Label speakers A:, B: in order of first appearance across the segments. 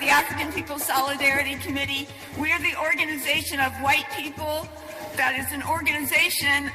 A: the African People's Solidarity Committee. We are the organization of white people that is an organization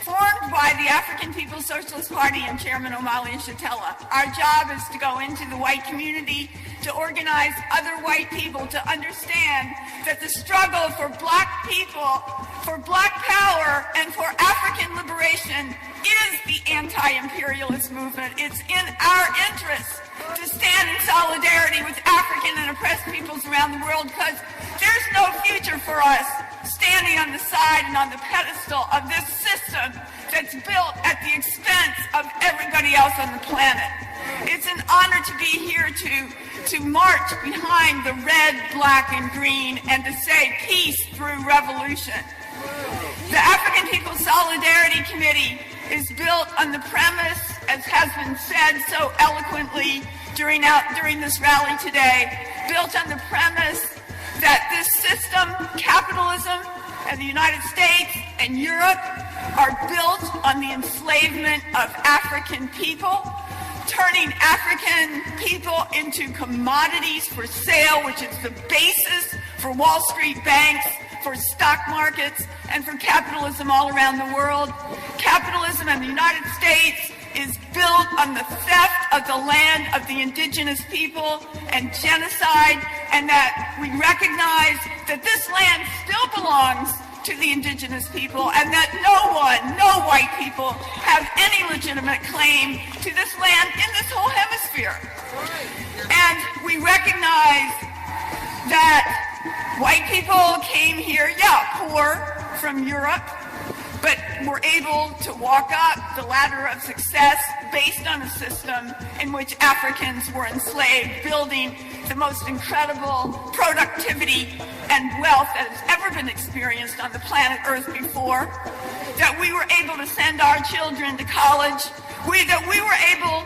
A: formed by the African People's Socialist Party and Chairman Omali Yeshitela. Our job is to go into the white community, to organize other white people to understand that the struggle for black people, for black power, and for African liberation is the anti-imperialist movement. It's in our interest to stand in solidarity with African and oppressed peoples around the world, because there's no future for us standing on the side and on the pedestal of this system that's built at the expense of everybody else on the planet. It's an honor to be here to march behind the red, black, and green and to say peace through revolution. The African People's Solidarity Committee is built on the premise, as has been said so eloquently during this rally today, built on the premise that this system, capitalism, and the United States and Europe are built on the enslavement of African people, turning African people into commodities for sale, which is the basis for Wall Street banks, for stock markets, and for capitalism all around the world. Capitalism in the United States is built on the theft of the land of the indigenous people and genocide, and that we recognize that this land still belongs to the indigenous people, and that no white people have any legitimate claim to this land in this whole hemisphere. And we recognize that white people came here, poor from Europe, but were able to walk up the ladder of success based on a system in which Africans were enslaved, building the most incredible productivity and wealth that has ever been experienced on the planet Earth before, that we were able to send our children to college, that we were able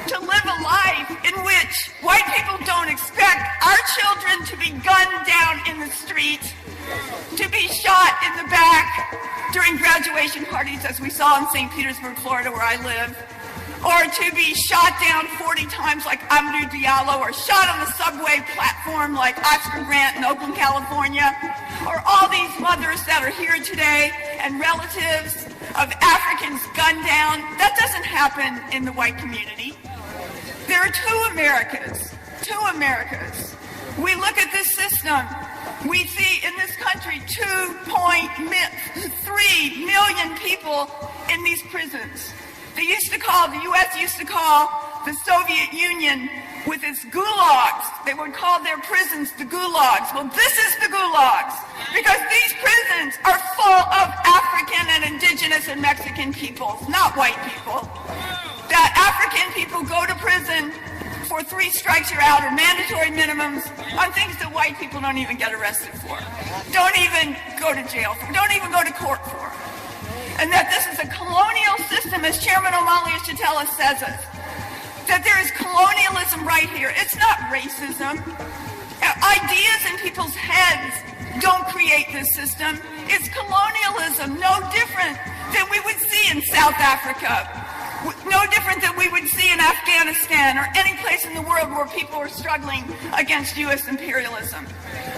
A: to live a life in which white people don't expect our children to be gunned down in the street, to be shot in the back during graduation parties, as we saw in St. Petersburg, Florida, where I live, or to be shot down 40 times like Amadou Diallo, or shot on the subway platform like Oscar Grant in Oakland, California, or all these mothers that are here today and relatives of Africans gunned down. That doesn't happen in the white community. There are two Americas. We look at this system. We see in this country 2.3 million people in these prisons. The U.S. used to call the Soviet Union with its gulags. They would call their prisons the gulags. Well, this is the gulags, because these prisons are full of African and indigenous and Mexican people, not white people. That African people go to prison for 3 strikes you're out, or mandatory minimums on things that white people don't even get arrested for, don't even go to jail for, don't even go to court for. And that this is a colonial system, as Chairman Omali Yeshitela says it, that there is colonialism right here. It's not racism. Ideas in people's heads don't create this system. It's colonialism, no different than we would see in South Africa, no different than we would see in Afghanistan or any place in the world where people are struggling against U.S. imperialism.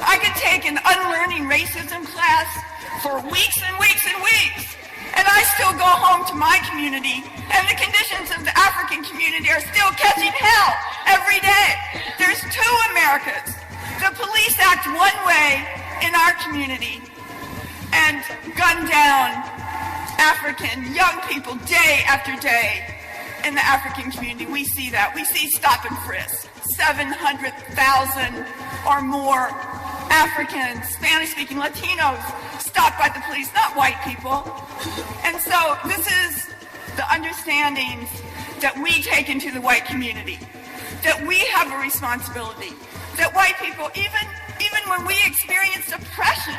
A: I could take an unlearning racism class for weeks and weeks and weeks, and I still go home to my community, and the conditions of the African community are still catching hell every day. There's 2 Americas. The police act one way in our community and gun down African young people day after day in the African community. We see that. We see stop and frisk. 700,000 or more Africans, Spanish-speaking Latinos stopped by the police, not white people. And so this is the understandings that we take into the white community, that we have a responsibility, that white people, even when we experience oppression,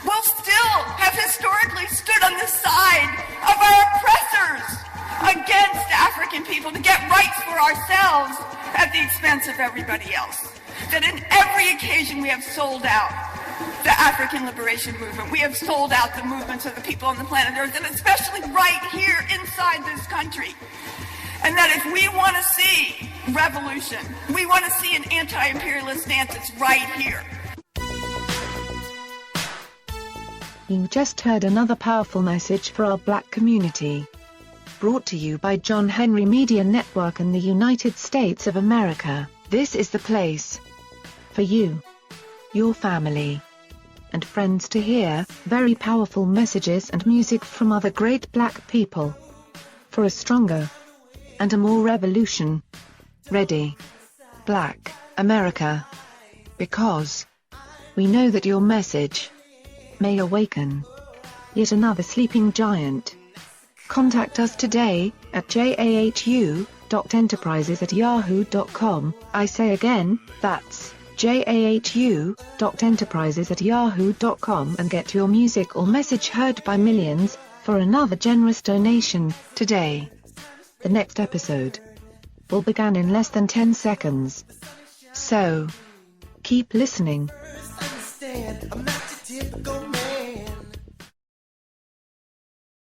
A: will still have historically stood on the side of our oppressors against African people to get rights for ourselves at the expense of everybody else. That in every occasion we have sold out the African liberation movement. We have sold out the movements of the people on the planet Earth, and especially right here inside this country. And that if we want to see revolution, we want to see an anti-imperialist stance, it's right here.
B: You just heard another powerful message for our Black community. Brought to you by John Henry Media Network and the United States of America. This is the place for you, your family, and friends to hear very powerful messages and music from other great Black people. For a stronger and a more revolution ready Black America. Because we know that your message may awaken yet another sleeping giant. Contact us today at jahu.enterprises@yahoo.com. I say again, that's jahu.enterprises@yahoo.com, and get your music or message heard by millions for another generous donation today. The next episode will begin in less than 10 seconds. So, keep listening.
C: I'm not your typical